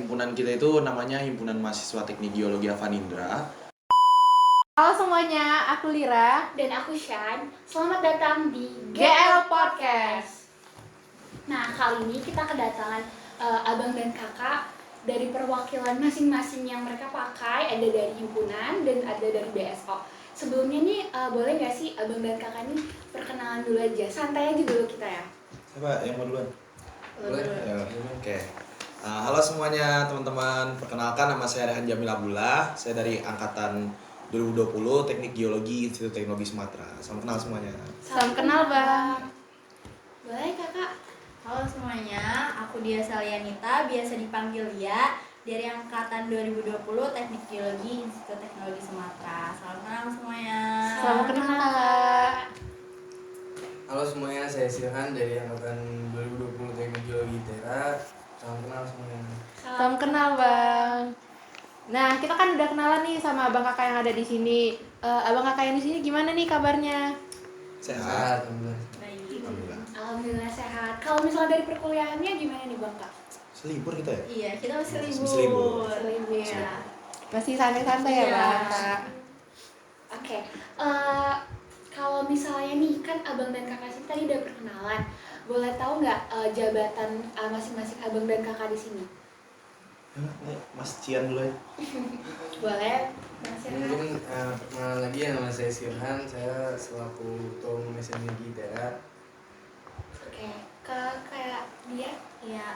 himpunan kita itu namanya Himpunan Mahasiswa Teknik Geologi Avanindra. Halo semuanya, aku Lira dan aku Shan. Selamat datang di GL Podcast. Nah, kali ini kita kedatangan abang dan kakak dari perwakilan masing-masing yang mereka pakai. Ada dari himpunan dan ada dari BSO. Sebelumnya nih, boleh nggak sih abang dan kakak ini perkenalan dulu aja? Santai aja dulu kita ya. Siapa yang mau duluan? Boleh. Ya, oke. Halo semuanya teman-teman, perkenalkan nama saya Rehan Jamil Abdullah. Saya dari angkatan 2020 Teknik Geologi Institut Teknologi Sumatera. Salam kenal semuanya. Salam kenal, Bang. Boleh kakak. Halo semuanya, aku Dia Salianita, biasa dipanggil Lia, dari angkatan 2020 Teknik Geologi Institut Teknologi Sumatera. Salam kenal semuanya. Salam kenal, Kak. Halo semuanya, saya Silhan dari angkatan 2020 Teknik Geologi ITERA. Salam kenal semuanya. Salam kenal, Bang. Nah, kita kan udah kenalan nih sama abang kakak yang ada di sini. Abang kakak yang di sini gimana nih kabarnya? Sehat. Alhamdulillah. Baik. Alhamdulillah. Alhamdulillah sehat. Kalau misalnya dari perkuliahannya gimana nih bang kak? Selibur kita ya? Iya, kita masih Masih libur. libur. Selibur. Iya. Masih santai-santai ya, Iya. Bang Kak? Oke, kalau misalnya nih kan abang dan kakak sini tadi udah perkenalan, boleh tahu nggak jabatan masing-masing abang dan kakak di sini? Nih, Mas Cian dulu ya. Boleh, Mas Irhan? Mungkin perkenalan lagi ya, nama saya Silhan. Saya selaku ketua umum SMG ITERA. Oke, kayak dia? Iya,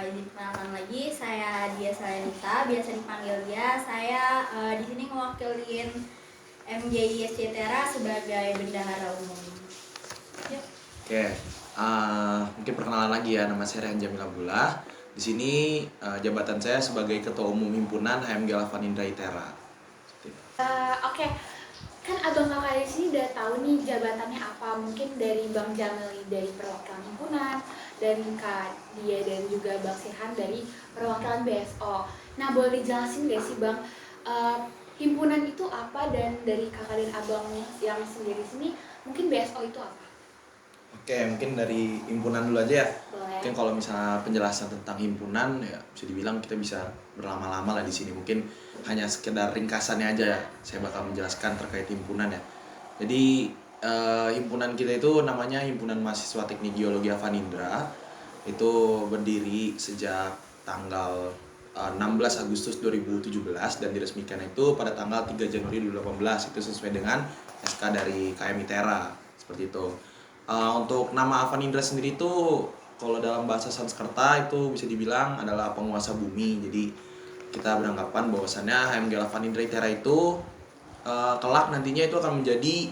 diperkenalkan lagi, saya Dia Salianita, biasa dipanggil Dia. Saya di sini mewakilin MGISC ITERA sebagai bendahara umum. Yuk. Oke, mungkin perkenalan lagi ya, nama saya Rehan Jamil Abdullah. Di sini jabatan saya sebagai Ketua Umum Himpunan HMG Avanindra ITERA. Oke, kan abang kakak di sini udah tahu nih jabatannya apa. Mungkin dari Bang Jamil dari perwakilan himpunan, dan Kak Dia dan juga Bang Sirhan dari perwakilan BSO. Nah, boleh dijelasin nggak sih Bang, himpunan itu apa, dan dari kakak dan abang yang sendiri sini mungkin BSO itu apa? Oke, mungkin dari himpunan dulu aja ya. Boleh. Mungkin kalau misalnya penjelasan tentang himpunan ya bisa dibilang kita bisa berlama-lama lah di sini. Mungkin hanya sekedar ringkasannya aja ya. Saya bakal menjelaskan terkait himpunan ya. Jadi himpunan kita itu namanya Himpunan Mahasiswa Teknik Geologi Avanindra. Itu berdiri sejak tanggal 16 Agustus 2017 dan diresmikan itu pada tanggal 3 Januari 2018. Itu sesuai dengan SK dari KM ITERA seperti itu. Untuk nama Avanindra sendiri itu kalau dalam bahasa Sanskerta itu bisa dibilang adalah penguasa bumi. Jadi kita beranggapan bahwasannya HMG Avanindra ITERA itu kelak nantinya itu akan menjadi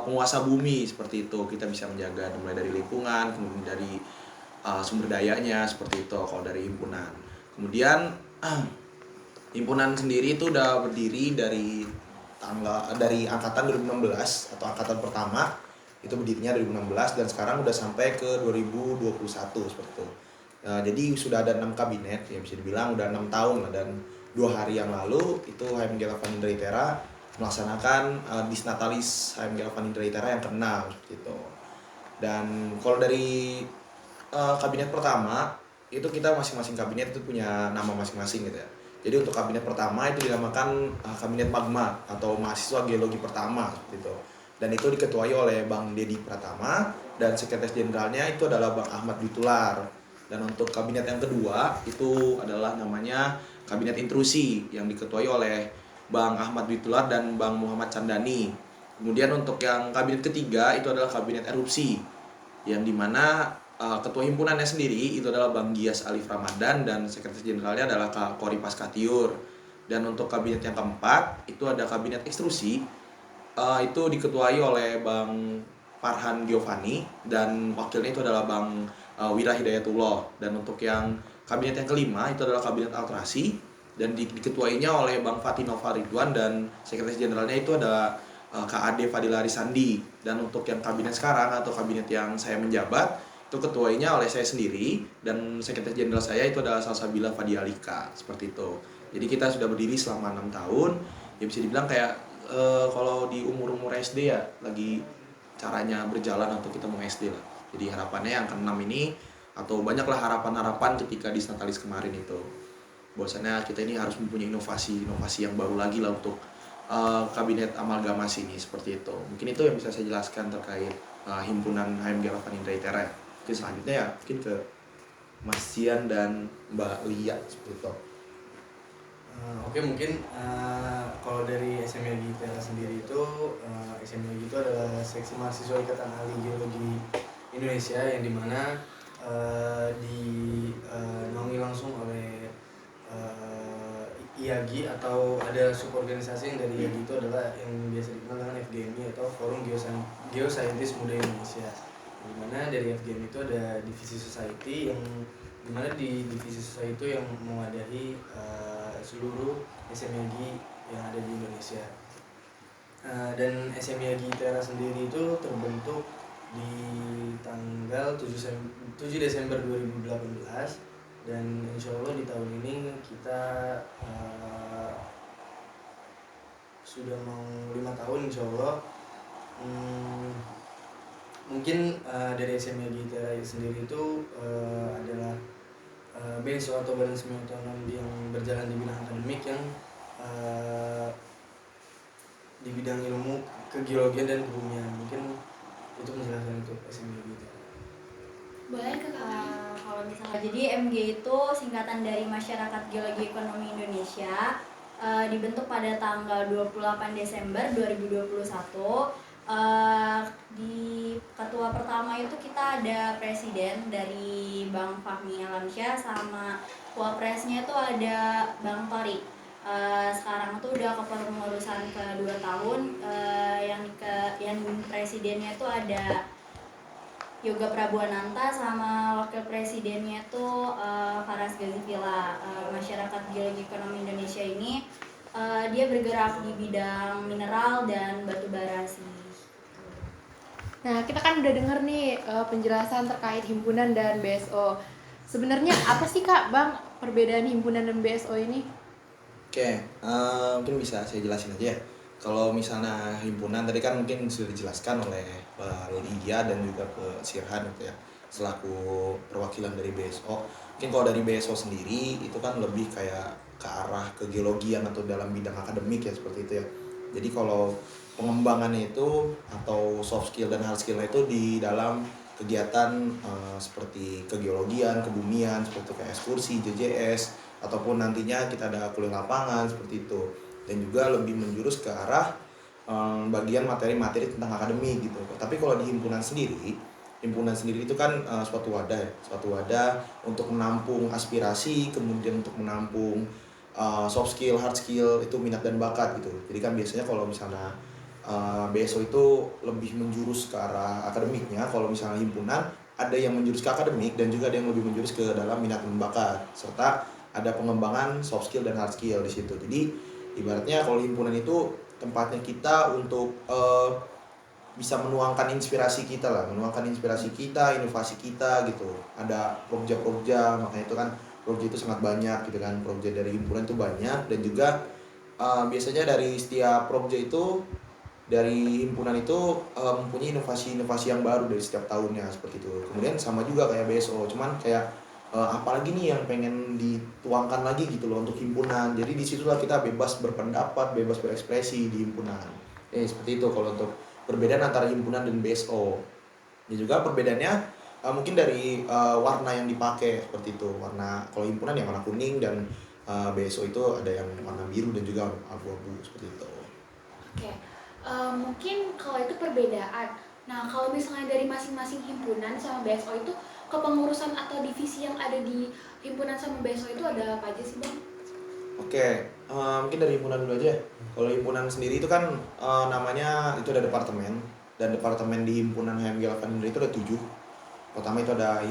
penguasa bumi seperti itu. Kita bisa menjaga mulai dari lingkungan, kemudian dari sumber dayanya seperti itu kalau dari himpunan. Kemudian himpunan sendiri itu udah berdiri dari angkatan 2016 atau angkatan pertama. Itu berdirinya 2016 dan sekarang udah sampai ke 2021 seperti itu. Jadi sudah ada 6 kabinet, ya bisa dibilang udah 6 tahun lah, dan 2 hari yang lalu itu HMG Avanindra ITERA melaksanakan Disnatalis HMG Avanindra ITERA yang ke-6 seperti itu. Dan kalau dari kabinet pertama itu kita masing-masing kabinet itu punya nama masing-masing gitu ya. Jadi untuk kabinet pertama itu dinamakan kabinet magma atau mahasiswa geologi pertama seperti itu. Dan itu diketuai oleh Bang Dedi Pratama dan sekretaris jenderalnya itu adalah Bang Ahmad Witular. Dan untuk kabinet yang kedua itu adalah namanya kabinet intrusi yang diketuai oleh Bang Ahmad Witular dan Bang Muhammad Candani. Kemudian untuk yang kabinet ketiga itu adalah kabinet erupsi yang dimana ketua himpunannya sendiri itu adalah Bang Gias Alif Ramadan dan sekretaris jenderalnya adalah Kak Kori Paskatiur. Dan untuk kabinet yang keempat itu ada kabinet ekstrusi. Itu diketuai oleh Bang Farhan Giovanni dan wakilnya itu adalah Bang Wira Hidayatullah. Dan untuk yang kabinet yang kelima itu adalah kabinet alterasi dan diketuainya oleh Bang Fatih Nova Ridwan dan sekretaris jenderalnya itu ada Kak Ade Fadila Arisandi. Dan untuk yang kabinet sekarang atau kabinet yang saya menjabat itu ketuainya oleh saya sendiri dan sekretaris jenderal saya itu adalah Salsabila Fadialika seperti itu. Jadi kita sudah berdiri selama 6 tahun. Ya bisa dibilang kayak kalau di umur-umur SD ya lagi caranya berjalan atau kita mau SD lah. Jadi harapannya yang ke-6 ini atau banyaklah harapan-harapan ketika di Natalis kemarin itu. bahwasannya kita ini harus mempunyai inovasi yang baru lagi lah untuk kabinet amalgamasi ini, seperti itu. Mungkin itu yang bisa saya jelaskan terkait himpunan HMG Lapan Indra ITERA. Mungkin selanjutnya ya mungkin ke Mas Sian dan Mbak Lia seperti itu. Oke, mungkin kalau dari SMIG ITERA sendiri itu SMIG itu adalah seksi mahasiswa Ikatan Ahli Geologi Indonesia yang dimana dinaungi langsung oleh IAGI atau ada suborganisasi yang dari IAGI itu adalah yang biasa dikenal dengan FGMI atau Forum Geosaintis Muda Indonesia. Dimana dari FGMI itu ada divisi society yang dimana di divisi society itu yang mewadahi seluruh SMIG yang ada di Indonesia. Dan SMIG ITERA sendiri itu terbentuk di tanggal 7 Desember 2018 dan insya Allah di tahun ini kita sudah mau 5 tahun insya Allah. Mungkin dari SMIG ITERA sendiri itu adalah BSO atau Badan Semi Otonom yang berjalan di bidang akademik yang di bidang ilmu kegeologian dan kebumian. Mungkin itu menjelaskan untuk SMIG ITERA. Boleh ke kakak? Kalau misalnya jadi MG itu singkatan dari Masyarakat Geologi Ekonomi Indonesia, dibentuk pada tanggal 28 Desember 2021. Di ketua pertama itu kita ada presiden dari Bang Fahmi Alamsyah, sama wapresnya itu ada Bang Tori. Sekarang tuh udah kepengurusan ke 2 tahun. Yang presidennya itu ada Yoga Prabuananta, sama wakil presidennya itu Faras Gazifila. Masyarakat Geologi Ekonomi Indonesia ini dia bergerak di bidang mineral dan batu bara sih. Nah, kita kan udah denger nih penjelasan terkait himpunan dan BSO. Sebenarnya apa sih Kak, Bang, perbedaan himpunan dan BSO ini? Oke, mungkin bisa saya jelasin aja ya. Kalau misalnya himpunan tadi kan mungkin sudah dijelaskan oleh Mbak Lydia dan juga ke Sirhan gitu ya, selaku perwakilan dari BSO. Mungkin kalau dari BSO sendiri itu kan lebih kayak ke arah kegeologian atau dalam bidang akademik ya, seperti itu ya. Jadi kalau pengembangannya itu atau soft skill dan hard skill itu di dalam kegiatan seperti kegeologian, kebumian, seperti kayak ekskursi, JJS, ataupun nantinya kita ada kuliah lapangan seperti itu. Dan juga lebih menjurus ke arah bagian materi-materi tentang akademik gitu. Tapi kalau di himpunan sendiri itu kan suatu wadah ya, suatu wadah untuk menampung aspirasi, kemudian untuk menampung soft skill, hard skill, itu minat dan bakat gitu. Jadi kan biasanya kalau misalnya BSO itu lebih menjurus ke arah akademiknya, kalau misalnya himpunan ada yang menjurus ke akademik dan juga ada yang lebih menjurus ke dalam minat dan bakat, serta ada pengembangan soft skill dan hard skill di situ. Jadi ibaratnya kalau himpunan itu tempatnya kita untuk bisa menuangkan inspirasi kita lah, inovasi kita gitu. Ada proja-proja, makanya itu kan proja itu sangat banyak gitu kan, proja dari himpunan itu banyak. Dan juga biasanya dari setiap proja itu, dari himpunan itu mempunyai inovasi yang baru dari setiap tahunnya seperti itu. Kemudian sama juga kayak BSO, cuman kayak apalagi nih yang pengen dituangkan lagi gitu loh untuk himpunan. Jadi disitulah kita bebas berpendapat, bebas berekspresi di himpunan. Seperti itu kalau untuk perbedaan antara himpunan dan BSO. Dan juga perbedaannya mungkin dari warna yang dipakai seperti itu. Warna kalau himpunan yang warna kuning, dan BSO itu ada yang warna biru dan juga abu-abu seperti itu. Oke, mungkin kalau itu perbedaan. Nah, kalau misalnya dari masing-masing himpunan sama BSO itu, kepengurusan atau divisi yang ada di himpunan sama BSO itu ada apa aja sih, Bang? Oke, mungkin dari himpunan dulu aja. Kalau himpunan sendiri itu kan namanya itu ada departemen, dan departemen di himpunan HMG Lapan Indra itu ada 7. Pertama itu ada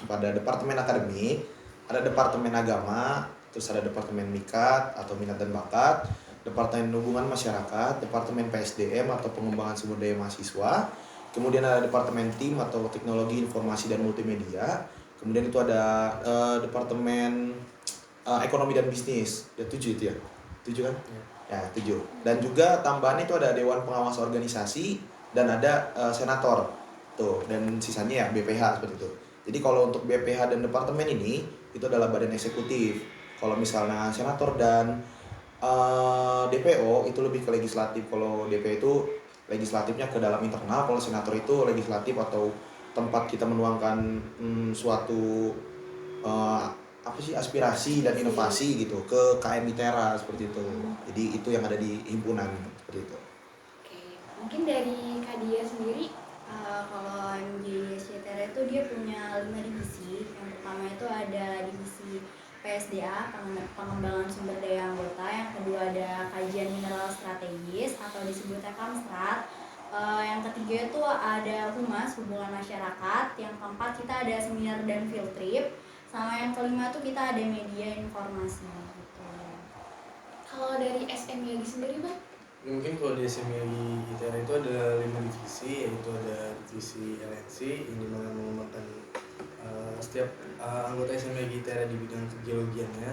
pada departemen akademik, ada departemen agama, terus ada departemen mikat atau minat dan bakat, departemen hubungan masyarakat, departemen PSDM atau pengembangan sumber daya mahasiswa, kemudian ada departemen tim atau teknologi informasi dan multimedia, kemudian itu ada departemen ekonomi dan bisnis. Ya 7 itu ya, 7 kan? Ya 7. Dan juga tambahan itu ada dewan pengawas organisasi dan ada senator tuh, dan sisanya ya BPH seperti itu. Jadi kalau untuk BPH dan departemen ini itu adalah badan eksekutif. Kalau misalnya senator dan DPO itu lebih ke legislatif. Kalau DPO itu legislatifnya ke dalam internal, kalau senator itu legislatif atau tempat kita menuangkan suatu eh, apa sih aspirasi dan inovasi gitu ke KM ITERA seperti itu. Jadi itu yang ada di himpunan seperti itu. Oke, mungkin dari Kak Dia sendiri. Kalau MJSCTR itu dia punya 5 divisi. Yang pertama itu ada divisi PSDA, pengembangan sumber daya anggota. Yang kedua ada kajian mineral strategis atau disebutnya Kamstrat. Yang ketiga itu ada humas, hubungan masyarakat. Yang keempat kita ada seminar dan field trip. Sama yang kelima tuh kita ada media informasi gitu. Kalau dari SMYG sendiri Bang? Mungkin kalau di SMYG ITERA itu ada 5 divisi, yaitu ada divisi LNC yang dimana mengembangkan setiap anggota SMYG ITERA di bidang geologiannya,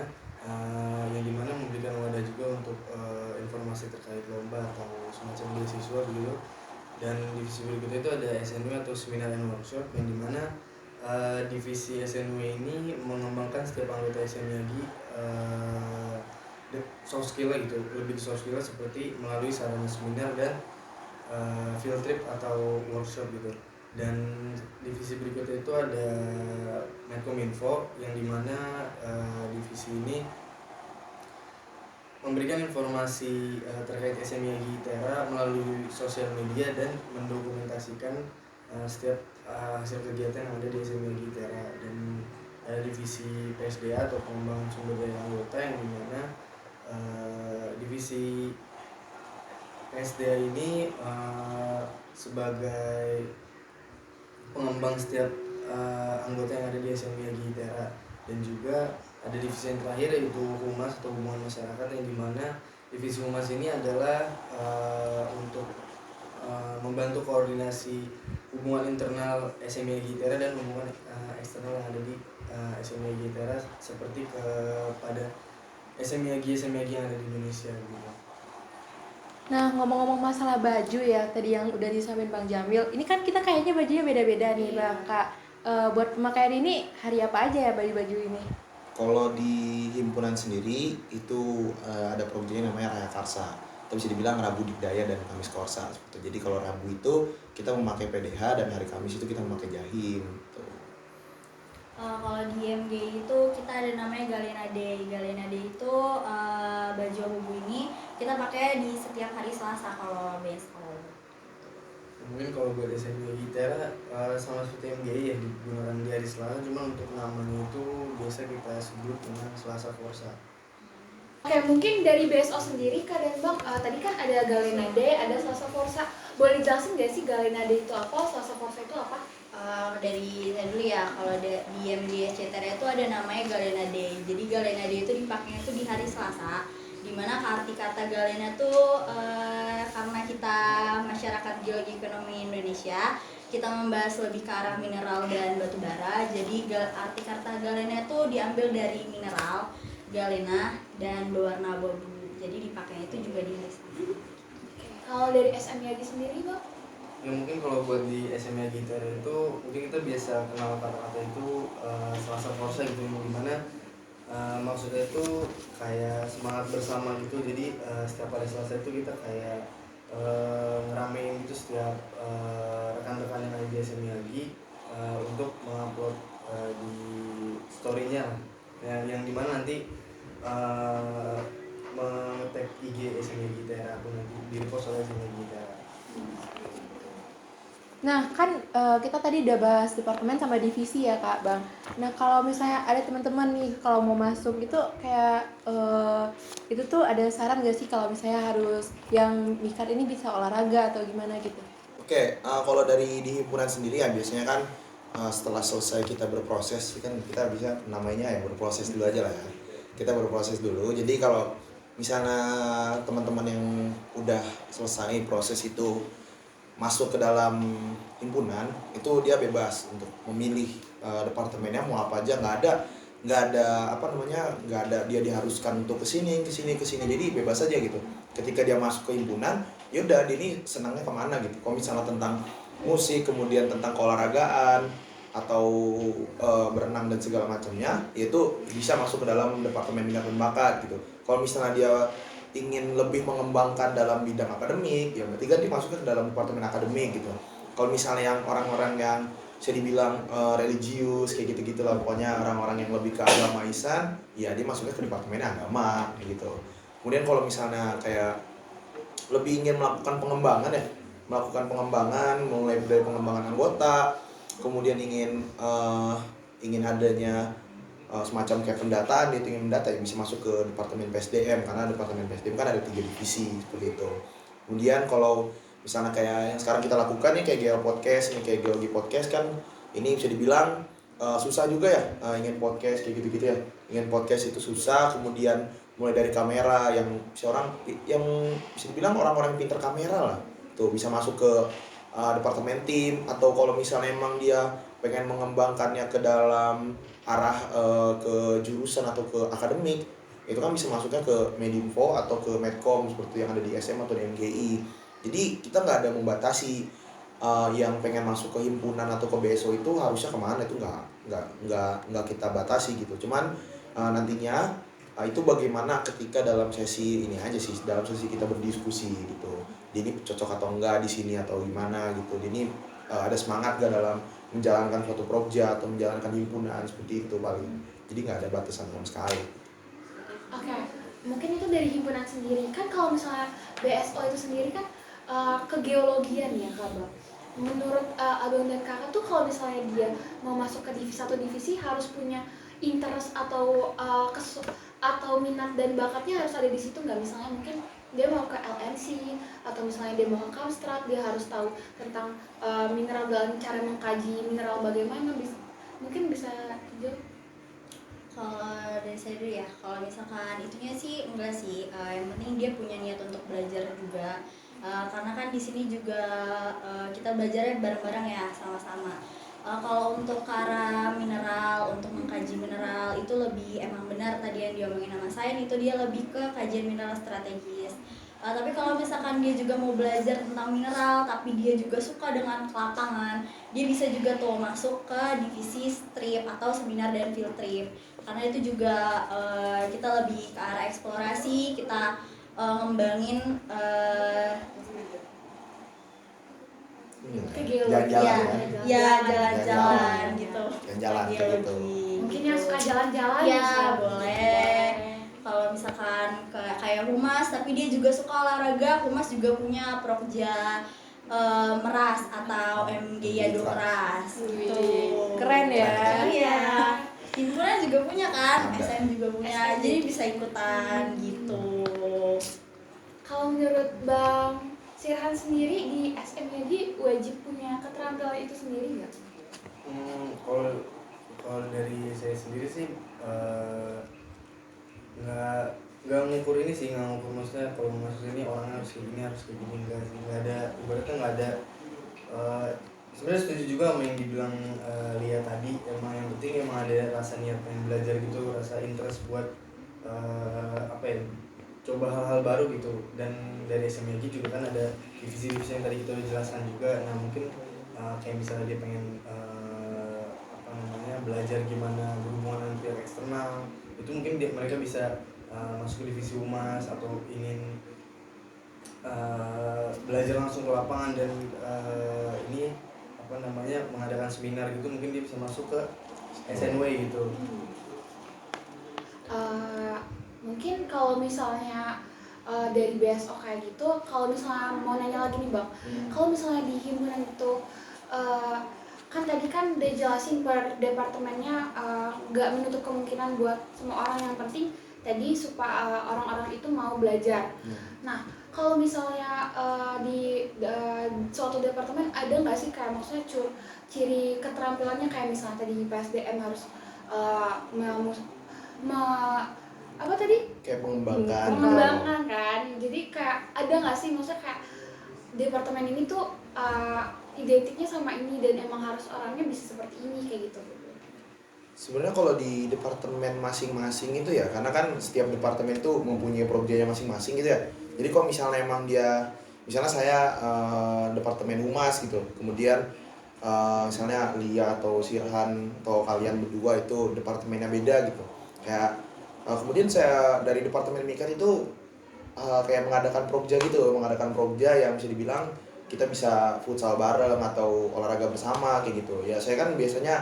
yang dimana memberikan wadah juga untuk informasi terkait lomba atau semacam beasiswa begitu. Dan divisi berikutnya itu ada SNW atau Seminar and Workshop, yang dimana divisi SNW ini mengembangkan setiap anggota SMYG soft skill gitu, lebih di soft skill seperti melalui sarana seminar dan field trip atau workshop gitu. Dan divisi berikutnya itu ada Medcominfo, yang dimana divisi ini memberikan informasi terkait SMYG ITERA melalui sosial media dan mendokumentasikan setiap hasil kegiatan yang ada di SMYG ITERA. Dan divisi PSDA atau pengembangan sumber daya anggota, yang dimana divisi PSDA ini sebagai pengembang setiap anggota yang ada di SMYG ITERA. Dan juga ada divisi yang terakhir yaitu humas atau hubungan masyarakat, yang dimana divisi humas ini adalah untuk membantu koordinasi hubungan internal SMYG ITERA dan hubungan eksternal yang ada di SMYG ITERA, seperti kepada SMYG yang ada di Indonesia gitu. Nah, ngomong-ngomong masalah baju ya, tadi yang udah disampaikan Bang Jamil, ini kan kita kayaknya bajunya beda-beda nih Bang Kak. Buat pemakaian ini hari apa aja ya baju-baju ini? Kalau di himpunan sendiri itu ada programnya namanya Raya Karsa. Kita bisa dibilang Rabu Dikdaya dan Kamis Korsa. Jadi kalau Rabu itu kita memakai PDH dan hari Kamis itu kita memakai jahim. Gitu. Kalau di MJ itu kita ada namanya Galena Day. Galena Day itu baju abu ini kita pakai di setiap hari Selasa kalau BSO. Mungkin kalau buat SMYG ITERA sama seperti MGI ya, digunakan di hari Selasa, cuma untuk namanya itu biasa kita sebut dengan Selasa Forsa. Oke, mungkin dari BSO sendiri Kak dan Bang, tadi kan ada Galena Day, ada Selasa Forsa. Boleh dijelasin nggak sih Galena Day itu apa, Selasa Forsa itu apa? Dari saya dulu ya, kalau di MJSCTR itu ada namanya Galena Day. Jadi Galena Day itu dipakainya itu di hari Selasa, dimana arti kata Galena tuh karena kita masyarakat geologi ekonomi Indonesia, kita membahas lebih ke arah mineral dan batu bara. Jadi arti kata Galena itu diambil dari mineral galena dan berwarna abu-abu. Jadi dipakainya itu juga di hari Selasa. Kalau dari SMYG sendiri Bang? Ya mungkin kalau buat di SMYG ITERA itu mungkin kita biasa kenal kata-kata itu Selasa Forsa gitu, yang dimana maksudnya itu kayak semangat bersama gitu. Jadi setiap hari Selasa itu kita kayak ngeramein gitu setiap rekan-rekan yang ada di SMYG untuk mengupload di story-nya yang dimana nanti nge-tag IG SMYG ITERA, atau nanti di-repost oleh SMYG ITERA. Nah, kan kita tadi udah bahas departemen sama divisi ya Kak Bang. Nah, kalau misalnya ada teman-teman nih kalau mau masuk itu kayak itu tuh ada saran gak sih kalau misalnya harus yang mikat ini bisa olahraga atau gimana gitu? Oke, kalau dari di himpunan sendiri ya biasanya kan setelah selesai kita berproses kan kita bisa namanya ya berproses dulu aja lah ya. Kita berproses dulu. Jadi kalau misalnya teman-teman yang udah selesai proses itu masuk ke dalam himpunan, itu dia bebas untuk memilih departemennya mau apa aja, nggak ada nggak ada dia diharuskan untuk kesini. Jadi bebas aja gitu. Ketika dia masuk ke himpunan, yaudah dia ini senangnya kemana gitu. Kalau misalnya tentang musik, kemudian tentang keolahragaan, atau berenang dan segala macamnya, yaitu bisa masuk ke dalam departemen minat dan bakat gitu. Kalau misalnya dia ingin lebih mengembangkan dalam bidang akademik, ya berarti kan dimasukkan ke dalam departemen akademik gitu. Kalau misalnya yang orang-orang yang bisa dibilang religius kayak gitu-gitu lah, pokoknya orang-orang yang lebih ke agamaisan, ya dia masuknya ke departemen agama kayak gitu. Kemudian kalau misalnya kayak lebih ingin melakukan pengembangan mulai dari pengembangan anggota, kemudian ingin adanya semacam kayak pendataan, dia ingin mendata, yang bisa masuk ke departemen PSDM, karena departemen PSDM kan ada 3 divisi seperti itu. Kemudian kalau misalnya kayak yang sekarang kita lakukan nih kayak Geo Podcast, ini kayak Geologi Podcast kan, ini bisa dibilang susah juga ya, ingin podcast kayak gitu-gitu ya. Ingin podcast itu susah, kemudian mulai dari kamera yang yang bisa dibilang orang-orang pinter kamera lah tuh bisa masuk ke departemen tim, atau kalau misalnya emang dia pengen mengembangkannya ke dalam arah ke jurusan atau ke akademik, itu kan bisa masuknya ke Medinfo atau ke Medcom seperti yang ada di SM atau di MGI. Jadi kita nggak ada membatasi yang pengen masuk ke himpunan atau ke BSO itu harusnya kemana, itu nggak kita batasi gitu. Cuman nantinya itu bagaimana ketika dalam sesi ini aja sih, dalam sesi kita berdiskusi gitu. Ini cocok atau enggak di sini atau gimana gitu. Ini ada semangat gak dalam menjalankan suatu proja atau menjalankan himpunan seperti itu paling. Jadi nggak ada batasan sama sekali. Oke, mungkin itu dari himpunan sendiri. Kan kalau misalnya BSO itu sendiri kan kegeologian ya Kak Bang. Menurut Abang dan Kakak tuh kalau misalnya dia mau masuk ke divisi atau divisi harus punya interest atau atau minat dan bakatnya harus ada di situ nggak? Misalnya mungkin dia mau ke LNC atau misalnya dia mau ke Kamstrat, dia harus tahu tentang mineral dan cara mengkaji mineral bagaimana, mungkin bisa jawab. Kalau dari saya dulu ya, kalau misalkan itunya sih enggak sih, yang penting dia punya niat untuk belajar juga. Karena kan di sini juga kita belajarnya bareng-bareng ya, sama-sama. Kalau untuk ke arah mineral, untuk mengkaji mineral itu lebih emang benar tadi yang diomongin sama saya, itu dia lebih ke kajian mineral strategis. Tapi kalau misalkan dia juga mau belajar tentang mineral tapi dia juga suka dengan kelapangan, dia bisa juga tuh masuk ke divisi strip atau seminar dan field trip, karena itu juga kita lebih ke arah eksplorasi, kita ngembangin Jalan-jalan jalan-jalan gitu. Jalan-jalan kayak gitu. Mungkin yang suka jalan-jalan ya bisa. boleh. Kalau misalkan kayak humas tapi dia juga suka olahraga, humas juga punya prokja meras atau MGI Adokras gitu. Keren ya. Iya. Himpunan juga punya kan, Ada. SM juga punya, jadi bisa ikutan gitu. Kalau menurut Bang Sirhan sendiri di SMYG wajib punya keterampilan itu sendiri nggak? Kalau dari saya sendiri sih nggak ngukur ini sih, nggak ngukur maksudnya kalau masuk ini orangnya harus kayak gini enggak sih, nggak ada, ibaratnya nggak ada. Sebenarnya setuju juga sama yang dibilang Lia tadi, emang yang penting emang ada rasa niat pengen belajar gitu, rasa interest buat coba hal-hal baru gitu. Dan dari SMYG juga kan ada divisi-divisi yang tadi kita udah jelaskan juga. Nah mungkin kayak misalnya dia pengen belajar gimana berhubungan dengan pihak eksternal, itu mungkin mereka bisa masuk ke divisi humas, atau ingin belajar langsung ke lapangan dan mengadakan seminar gitu, mungkin dia bisa masuk ke SNW gitu. Mungkin kalau misalnya dari BSO kayak gitu, kalau misalnya mau nanya lagi nih Bang, kalau misalnya di himpunan itu kan tadi kan udah jelasin per departemennya nggak menutup kemungkinan buat semua orang, yang penting tadi supaya orang-orang itu mau belajar. Nah kalau misalnya di suatu departemen ada nggak sih kayak maksudnya ciri keterampilannya, kayak misalnya tadi PSDM harus apa tadi? Kayak mengembangkan Kan, jadi kayak ada nggak sih maksudnya kayak departemen ini tuh identiknya sama ini dan emang harus orangnya bisa seperti ini kayak gitu. Sebenarnya kalau di departemen masing-masing itu ya, karena kan setiap departemen itu mempunyai proyeknya masing-masing gitu ya. Jadi kalau misalnya emang dia, misalnya saya departemen humas gitu, kemudian misalnya Lia atau Sirhan atau kalian berdua itu departemennya beda gitu. Kayak kemudian saya dari departemen Mikat itu kayak mengadakan progja yang bisa dibilang kita bisa futsal bareng atau olahraga bersama kayak gitu. Ya saya kan biasanya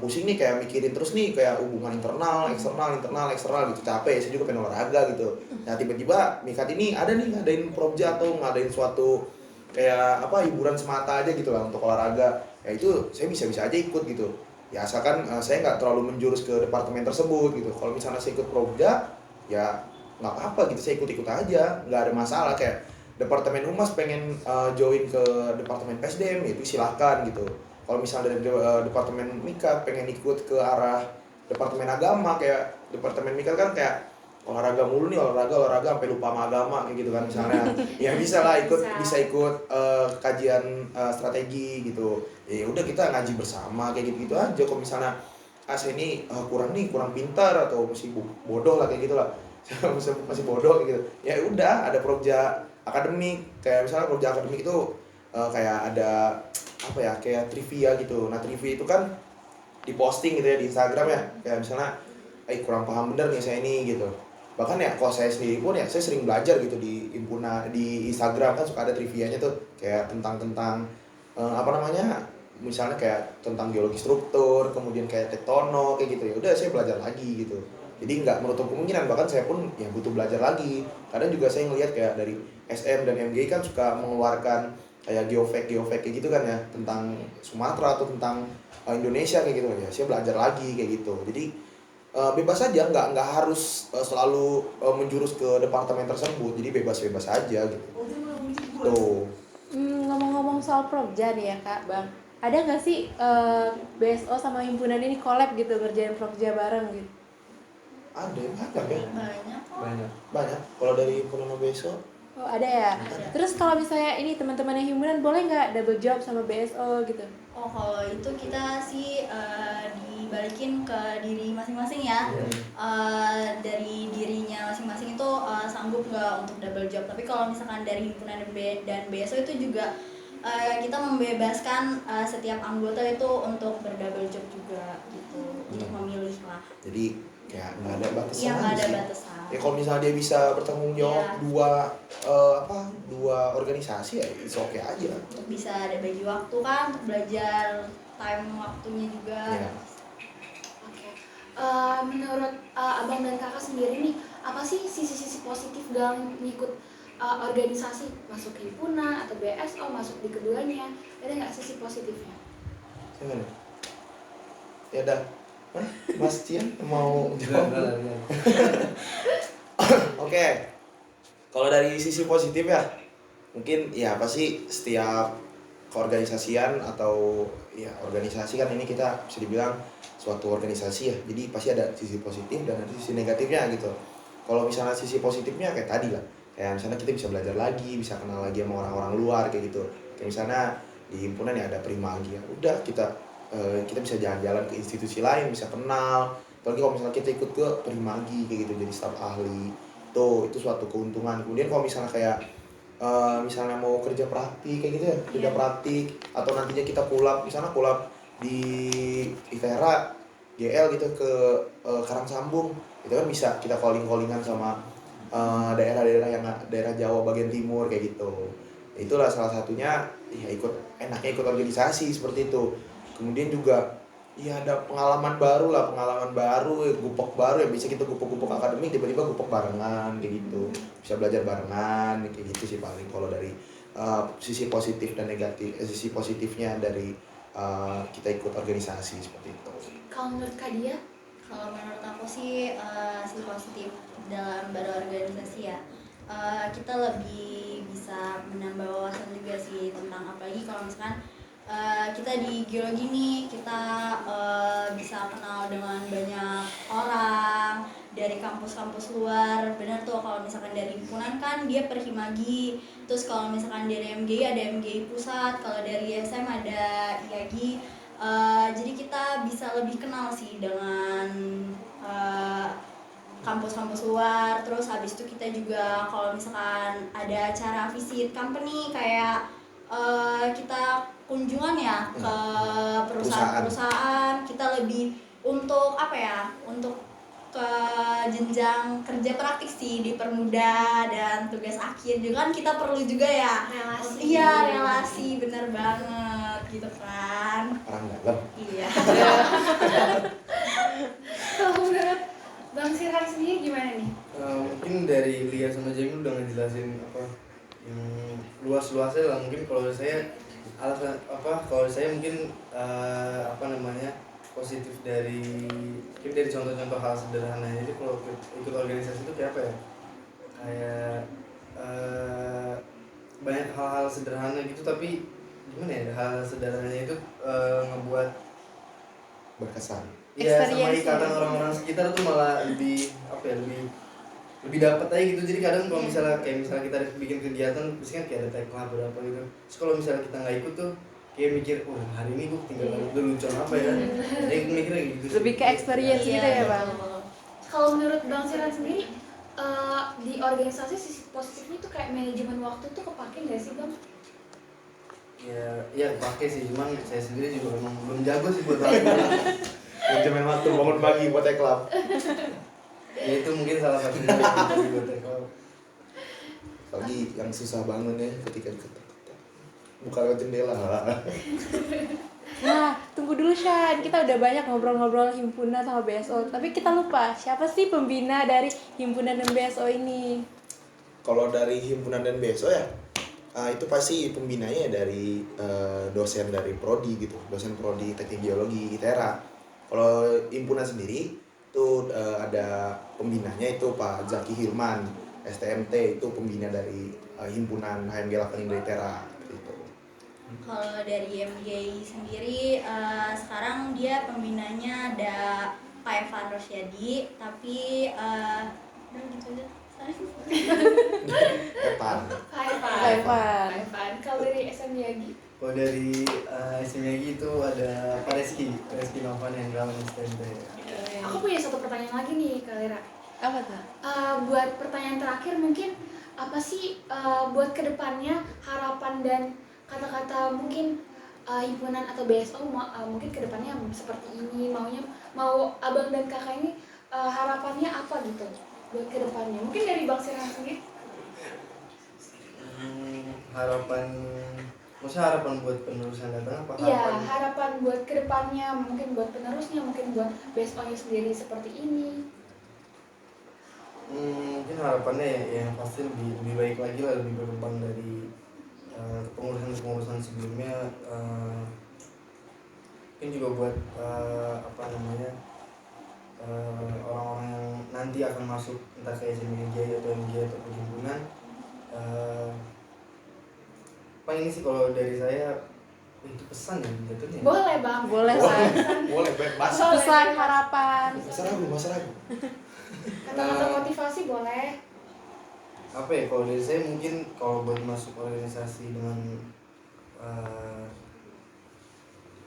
pusing nih kayak mikirin terus nih kayak hubungan internal, eksternal gitu, capek. Saya juga pengen olahraga gitu. Nah tiba-tiba Mikat ini ada nih ngadain progja atau ngadain suatu kayak apa hiburan semata aja gitu lah untuk olahraga. Ya itu saya bisa-bisa aja ikut gitu. Ya asalkan saya nggak terlalu menjurus ke departemen tersebut gitu. Kalau misalnya saya ikut progja ya nggak apa-apa gitu, saya ikut-ikut aja, nggak ada masalah. Kayak departemen humas pengen join ke departemen PSDM itu silahkan gitu. Kalau misalnya dari departemen Mika pengen ikut ke arah departemen agama, kayak departemen Mika kan kayak olahraga mulu nih, olahraga sampai lupa sama agama kayak gitu kan misalnya. Ya bisa lah bisa ikut kajian strategi gitu. Ya udah kita ngaji bersama kayak gitu aja. Kalau misalnya saya ini kurang pintar atau masih bodoh lah kayak gitu lah. Masih bodoh gitu. Ya udah ada progja akademik, kayak misalnya progja akademik itu kayak ada apa ya, kayak trivia gitu. Nah trivia itu kan diposting gitu ya di Instagram ya, kayak misalnya kurang paham bener nih saya ini gitu. Bahkan ya kalau saya sendiri pun ya saya sering belajar gitu di di Instagram kan suka ada trivianya tuh kayak tentang apa namanya, misalnya kayak tentang geologi struktur, kemudian kayak tektono kayak gitu. Ya udah saya belajar lagi gitu. Jadi nggak menutup kemungkinan, bahkan saya pun ya butuh belajar lagi. Kadang juga saya ngelihat kayak dari SM dan MGI kan suka mengeluarkan kayak geofake kayak gitu kan ya, tentang Sumatera atau tentang Indonesia kayak gitu ya. Saya belajar lagi kayak gitu. Jadi bebas aja, nggak harus selalu menjurus ke departemen tersebut. Jadi bebas aja gitu. Tuh. Ngomong-ngomong soal progja nih ya Kak, Bang, ada nggak sih BSO sama himpunan ini collab gitu ngerjain progja bareng gitu? Ada banyak ya. Banyak kok. Banyak. Kalau dari himpunan BSO Oh ada ya. Ada. Terus kalau misalnya ini teman-teman yang himpunan boleh nggak double job sama BSO gitu? Oh kalau itu kita sih dibalikin ke diri masing-masing ya. Dari dirinya masing-masing itu sanggup nggak untuk double job. Tapi kalau misalkan dari himpunan dan BSO itu juga kita membebaskan setiap anggota itu untuk berdouble job juga gitu. Untuk memilih lah. jadi kayak nggak ada batasan. Iya nggak aja ada sih. batasan. Ya kalau misalnya dia bisa bertanggung jawab Iya. dua organisasi ya it's okay aja. Bisa ada bagi waktu kan untuk belajar, time waktunya juga. Iya. Oke. Menurut abang dan kakak sendiri nih, apa sih sisi-sisi positif dalam ngikut organisasi, masuk himpunan atau BSO, masuk di keduanya? Ada nggak sisi positifnya? Siapa nih? Ya udah. Mas Cian mau jawab? Oke. Kalau dari sisi positif ya, mungkin ya apa sih, setiap keorganisasian atau ya organisasi kan ini kita bisa dibilang suatu organisasi ya. Jadi pasti ada sisi positif dan ada sisi negatifnya gitu. Kalau misalnya sisi positifnya kayak tadi lah, kayak misalnya kita bisa belajar lagi, bisa kenal lagi sama orang-orang luar kayak gitu. Kayak misalnya di himpunan ya ada Primagi ya. Udah kita bisa jalan-jalan ke institusi lain, bisa kenal. Apalagi kalau misalnya kita ikut ke Primagi kayak gitu jadi staf ahli, itu suatu keuntungan. Kemudian kalau misalnya kayak misalnya mau kerja praktik kayak gitu ya, kerja praktik atau nantinya kita misalnya di ITERA GL gitu ke Karangsambung, itu kan bisa kita callingan sama daerah-daerah yang daerah Jawa bagian timur kayak gitu. Itulah salah satunya ya enaknya ikut organisasi seperti itu. Kemudian juga ya ada pengalaman baru, gupok baru ya, bisa kita gupok akademik tiba-tiba gupok barengan kayak gitu, bisa belajar barengan kayak gitu sih paling kalau dari sisi positif dan negatif. Sisi positifnya dari kita ikut organisasi seperti itu. Kalau menurut Kak Dia? Kalau menurut aku sih sisi positif dalam berorganisasi ya, kita lebih bisa menambah wawasan juga sih tentang, apalagi kalau misalkan kita di geologi nih, kita bisa kenal dengan banyak orang dari kampus-kampus luar. Bener tuh, kalau misalkan dari himpunan kan dia per himagi, terus kalau misalkan dari MGI ada MGI pusat, kalau dari SM ada IAGI. Jadi kita bisa lebih kenal sih dengan kampus-kampus luar. Terus habis itu kita juga kalau misalkan ada acara visit company kayak kita kunjungan ya ke perusahaan-perusahaan, kita lebih untuk apa ya, untuk ke jenjang kerja praktik sih, dipermudah, dan tugas akhir juga kan kita perlu juga ya Relasi. iya relasi, bener banget gitu kan. Orang dalam. Iya. Kalau menurut Bang Sirhan sendiri gimana nih? Mungkin dari Lia sama Jamie udah ngejelasin apa yang luas-luasnya lah. Mungkin kalau saya alasan apa, kalau saya mungkin apa namanya, positif dari mungkin dari contoh-contoh hal sederhana. Jadi kalau ikut organisasi itu kayak apa ya, kayak banyak hal-hal sederhana gitu, tapi gimana ya, hal sederhananya itu ngebuat Berkesan. ya sama Experience-nya. ikatan orang-orang sekitar tuh malah lebih apa ya, lebih dapat aja gitu. Jadi kadang kalau misalnya kita bikin kegiatan terus kan kayak ada tag club berapa gitu, terus kalau misalnya kita nggak ikut tuh kayak mikir, oh hari ini gue tinggal lucu apa ya, jadi mikirnya gitu sih. Lebih ke experience Iya, gitu ya Bang. betul. Kalau menurut Bang Sirhan sendiri di organisasi sisi positifnya tuh kayak manajemen waktu tuh kepake nggak sih Bang? Ya pakai sih, cuman saya sendiri juga memang belum jago sih buat hal itu. Manajemen waktu bangun pagi buat klub. Ya itu mungkin salah satunya yang buat tag club. Pagi yang susah bangun ya ketika buka lewat jendela. Nah, tunggu dulu Shan, kita udah banyak ngobrol-ngobrol himpunan sama BSO, tapi kita lupa siapa sih pembina dari himpunan dan BSO ini? Kalau dari himpunan dan BSO ya, itu pasti pembinanya dari dosen dari prodi gitu, dosen prodi teknik geologi ITERA. Kalau himpunan sendiri itu ada pembinanya itu Pak Zaki Hilman, STMT, itu pembina dari himpunan HMG Lakening dari ITERA gitu. Kalau dari MGI sendiri sekarang dia pembinanya ada Pak Evan Rosyadi, tapi udah gitu aja. Evan. Hai Evan. Kalau dari SM Yagi? Kalau dari SMYG itu ada Pak Reski Novan yang dalam STMT. Aku punya satu pertanyaan lagi nih Kak Lera. Apa tuh? Buat pertanyaan terakhir mungkin apa sih buat kedepannya harapan dan kata-kata mungkin himpunan atau BSO mungkin kedepannya seperti ini, mau abang dan kakak ini harapannya apa gitu buat kedepannya, mungkin dari Bang Sirhan sendiri. Maksudnya harapan buat penerusan datang apa Iya, harapan buat kedepannya, mungkin buat penerusnya, mungkin buat BSO nya sendiri seperti ini. Mungkin harapannya ya yang pasti lebih baik lagi lah, lebih berkembang dari pengurusan sebelumnya. Mungkin juga buat apa namanya, orang-orang yang nanti akan masuk entah ke SMJ atau MJ atau perhimpunan. Apa ini sih kalau dari saya itu pesan ya jatuhnya. Boleh Bang. Boleh San. Boleh bebas. Pesan harapan. Masa ragu. Kata-kata motivasi boleh. Apa ya, kalau dari saya mungkin kalau buat masuk organisasi dengan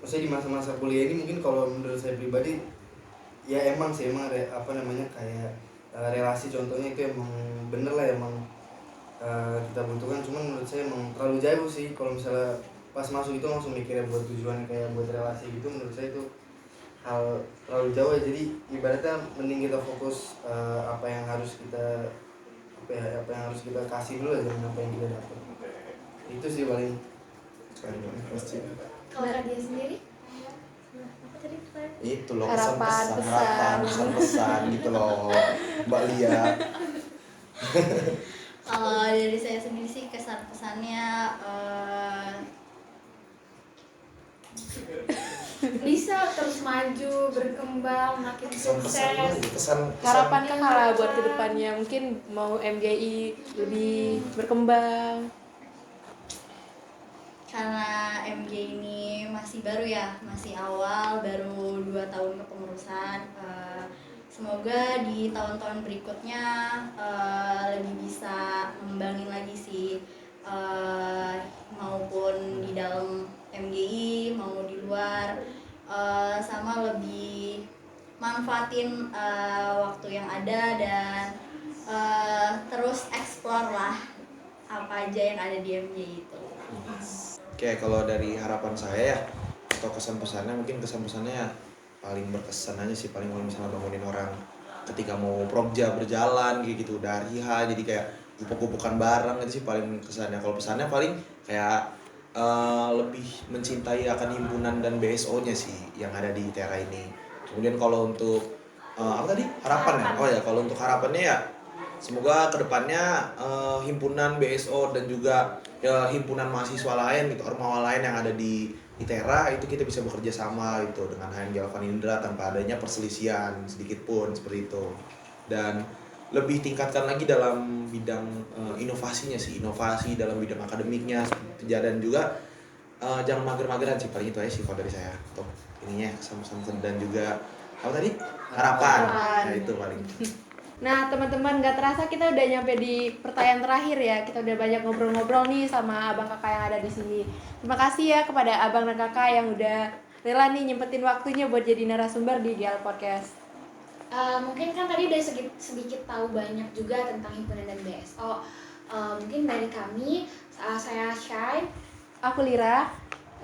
maksudnya di masa-masa kuliah ini, mungkin kalau menurut saya pribadi ya emang apa namanya kayak relasi contohnya itu emang bener lah, emang kita butuhkan, cuman menurut saya emang terlalu jauh sih. Kalau misalnya pas masuk itu langsung mikirnya buat tujuan kayak buat relasi gitu, menurut saya itu hal terlalu jauh ya. Jadi ibaratnya mending kita fokus apa yang harus kita kasih dulu aja, apa yang kita dapat. Itu sih paling. Kalau Kak dia sendiri? Apa tadi pertanyaan? Itu loh, Harapan, pesan gitu loh Mbak Lia. Kalau dari saya sendiri sih kesan-pesannya Bisa terus maju, berkembang, makin sukses. Kesan Harapan kan lah buat kedepannya, mungkin mau MGI lebih berkembang. karena MJ ini masih baru ya, masih awal, baru 2 tahun kepengurusan. Semoga di tahun-tahun berikutnya lebih bisa ngembangin lagi sih, maupun di dalam MGI mau di luar, sama lebih manfaatin waktu yang ada dan terus explore lah apa aja yang ada di MGI itu. Oke, kalau dari harapan saya ya atau kesan-pesannya, mungkin kesan-pesannya ya paling berkesan aja sih, paling kalau misalnya bangunin orang ketika mau progja berjalan kayak gitu dari jadi kayak gubuk-gubukan bareng, itu sih paling kesannya. Kalau pesannya paling kayak lebih mencintai akan himpunan dan BSO-nya sih yang ada di ITERA ini. Kemudian kalau untuk apa tadi? Harapan ya? Oh ya, kalau untuk harapannya ya semoga kedepannya himpunan BSO dan juga ya, himpunan mahasiswa lain gitu, ormawa lain yang ada di ITERA itu kita bisa bekerja sama gitu dengan HMG Alvan Indra tanpa adanya perselisihan sedikit pun seperti itu. Dan lebih tingkatkan lagi dalam bidang inovasinya sih, inovasi dalam bidang akademiknya dan juga jangan mager-mageran sih, paling itu aja sih kalau dari saya. Untuk ininya sama-sama dan juga apa tadi? Harapan. Ya itu paling. Nah teman-teman, gak terasa kita udah nyampe di pertanyaan terakhir ya. Kita udah banyak ngobrol-ngobrol nih sama abang kakak yang ada di sini. Terima kasih ya kepada abang dan kakak yang udah rela nih nyempetin waktunya buat jadi narasumber di GL Podcast. Mungkin kan tadi udah sedikit tahu banyak juga tentang himpunan dan BSO. Mungkin dari kami, saya Shine. Aku Lira.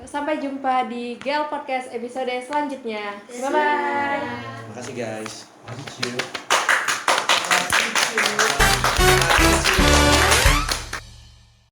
Sampai jumpa di GL Podcast episode selanjutnya. Bye-bye. Terima kasih guys. Thank you. Thank you.